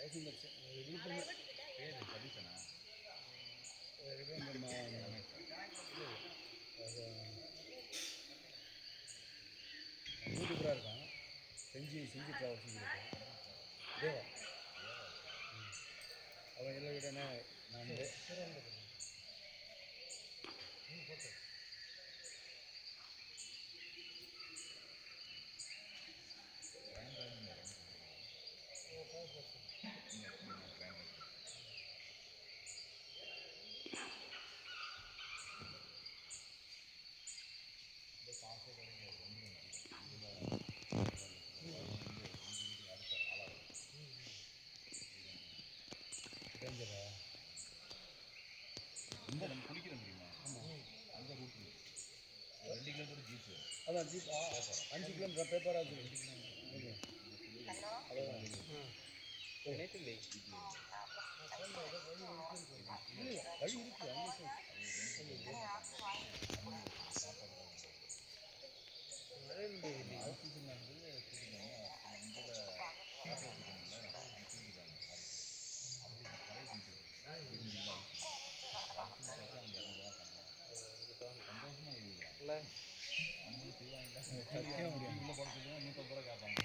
யூடியூபராக இருக்கான். செஞ்சு ட்ராவல்ஸ் தேவா. அவன் எல்லாம் விட நான் இந்த நம்ம குளிக்கிற முடியுமா? ஆமாம், அந்த ரூட்டு 2 கிலோமீட்டர் ஜீப்பு. அதான் ஜீப் 5 கிலோமீட்டர் பேப்பராக இருக்குது. 2 கிலோமீட்டர் அதான் நேற்று வழி இருக்குது. ஆக்சிஜன் வந்து சத்தியம் முடியும். உள்ள படத்துக்கு 150 ரூபா கேட்பாங்க.